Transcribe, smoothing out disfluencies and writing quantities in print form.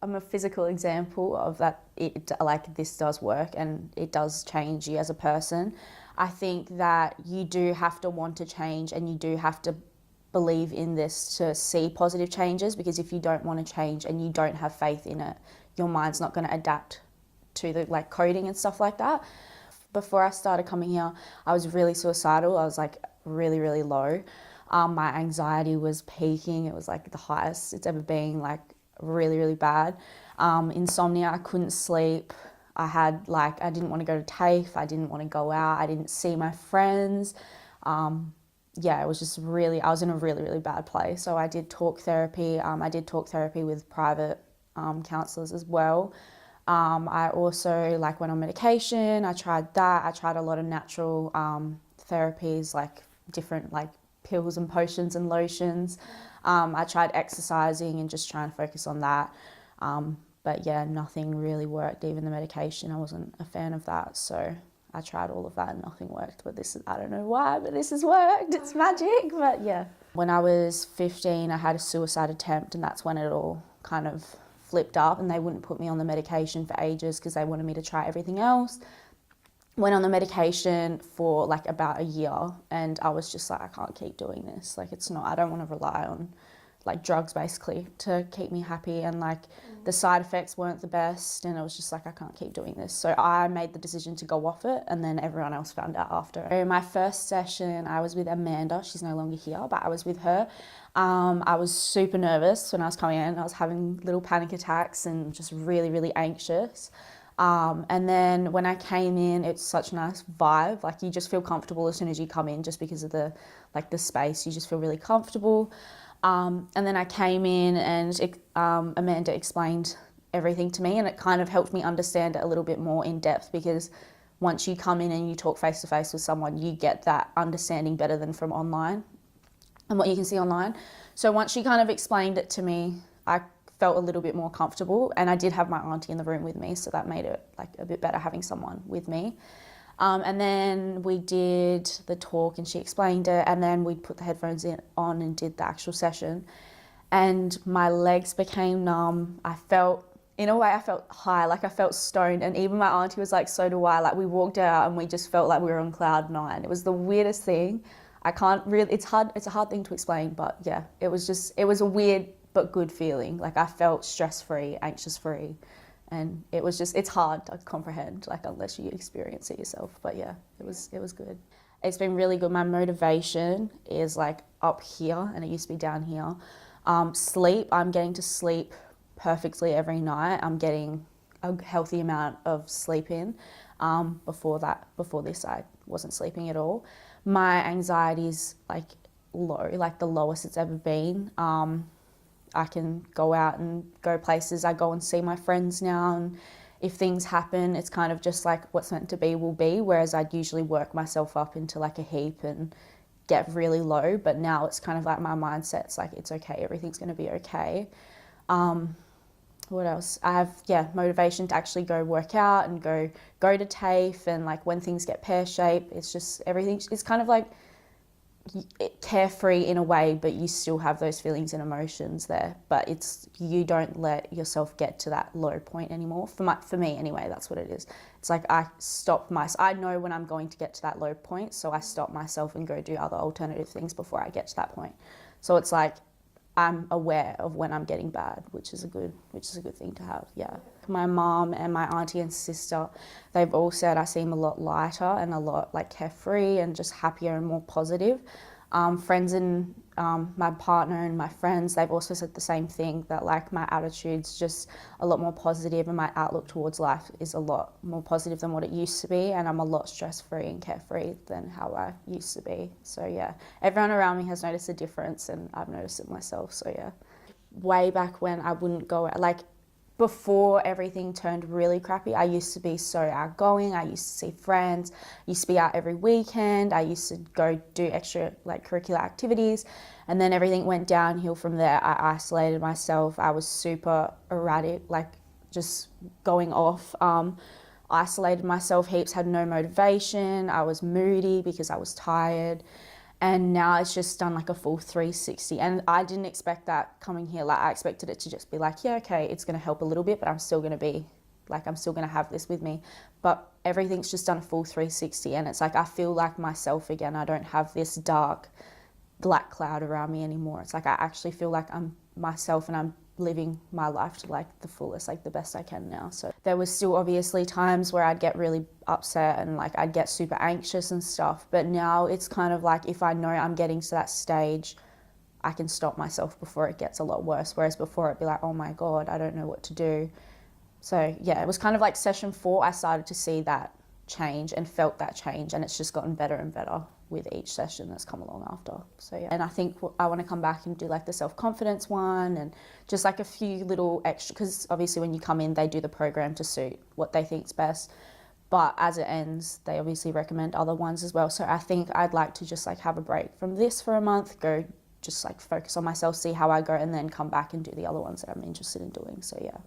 I'm a physical example of that. This does work and it does change you as a person. I think that you do have to want to change and you do have to believe in this to see positive changes, because if you don't want to change and you don't have faith in it, your mind's not going to adapt to the coding and stuff like that. Before I started coming here, I was really suicidal. I was really, really low. My anxiety was peaking. It was the highest it's ever been, really, really bad. Insomnia, I couldn't sleep. I didn't want to go to TAFE. I didn't want to go out. I didn't see my friends. It was just I was in a really, really bad place. So I did talk therapy. I did talk therapy with private counsellors as well. I also went on medication. I tried that. I tried a lot of natural therapies, different pills and potions and lotions. I tried exercising and just trying to focus on that. But yeah, nothing really worked. Even the medication, I wasn't a fan of that. So I tried all of that and nothing worked. But I don't know why, but this has worked. It's magic. But yeah. When I was 15, I had a suicide attempt, and that's when it all kind of flipped up, and they wouldn't put me on the medication for ages because they wanted me to try everything else. Went on the medication for about a year, and I was just I can't keep doing this. I don't want to rely on drugs basically to keep me happy, and the side effects weren't the best, and it was just I can't keep doing this. So I made the decision to go off it, and then everyone else found out after. So my first session, I was with Amanda. She's no longer here, but I was with her. I was super nervous when I was coming in. I was having little panic attacks and just really, really anxious. And then when I came in, it's such a nice vibe. You just feel comfortable as soon as you come in, just because of the space. You just feel really comfortable. And then I came in, and Amanda explained everything to me, and it kind of helped me understand it a little bit more in depth, because once you come in and you talk face to face with someone, you get that understanding better than from online and what you can see online. So once she kind of explained it to me, I felt a little bit more comfortable, and I did have my auntie in the room with me, so that made it a bit better having someone with me. And then we did the talk and she explained it, and then we put the headphones on and did the actual session, and my legs became numb. In a way I felt high, I felt stoned, and even my auntie was so do I. We walked out and we just felt like we were on cloud 9. It was the weirdest thing. I can't really, it's a hard thing to explain, but yeah, it was a weird but good feeling. I felt stress-free, anxious-free, and it's hard to comprehend, unless you experience it yourself. But yeah, it was good. It's been really good. My motivation is up here, and it used to be down here. Sleep, I'm getting to sleep perfectly every night. I'm getting a healthy amount of sleep in. Before this, I wasn't sleeping at all. My anxiety's low, the lowest it's ever been. I can go out and go places. I go and see my friends now, and if things happen, it's kind of just what's meant to be will be, whereas I'd usually work myself up into a heap and get really low. But now it's kind of my mindset's it's okay, everything's going to be okay. What else? I have motivation to actually go work out and go to TAFE, and when things get pear-shaped, it's just everything. It's kind of carefree in a way, but you still have those feelings and emotions there. But you don't let yourself get to that low point anymore. For me anyway, that's what it is. It's I know when I'm going to get to that low point, so I stop myself and go do other alternative things before I get to that point. So it's I'm aware of when I'm getting bad, which is a good thing to have. Yeah. My mom and my auntie and sister, they've all said I seem a lot lighter and a lot carefree and just happier and more positive. Friends and my partner and my friends, they've also said the same thing, that my attitude's just a lot more positive, and my outlook towards life is a lot more positive than what it used to be, and I'm a lot stress-free and carefree than how I used to be. So yeah, everyone around me has noticed a difference, and I've noticed it myself. So yeah, way back when I wouldn't go out, before everything turned really crappy, I used to be so outgoing. I used to see friends, used to be out every weekend. I used to go do extra curricular activities, and then everything went downhill from there. I isolated myself. I was super erratic, just going off. Isolated myself heaps, had no motivation. I was moody because I was tired. And now it's just done like a full 360. And I didn't expect that coming here. Like, I expected it to just be like, yeah, okay, it's going to help a little bit, but I'm still going to be like, I'm still going to have this with me. But everything's just done a full 360. And it's like, I feel like myself again. I don't have this dark black cloud around me anymore. It's like, I actually feel like I'm myself and I'm living my life to like the fullest, like the best I can now. So there was still obviously times where I'd get really upset and like I'd get super anxious and stuff, but now it's kind of like, if I know I'm getting to that stage, I can stop myself before it gets a lot worse. Whereas before it'd be like, oh my God, I don't know what to do. So yeah, it was kind of like session 4, I started to see that change and felt that change, and it's just gotten better and better with each session that's come along after. So yeah, and I think I want to come back and do like the self-confidence one and just like a few little extra, because obviously when you come in they do the program to suit what they think's best, but as it ends they obviously recommend other ones as well. So I think I'd like to just like have a break from this for a month, go just like focus on myself, see how I go, and then come back and do the other ones that I'm interested in doing. So yeah.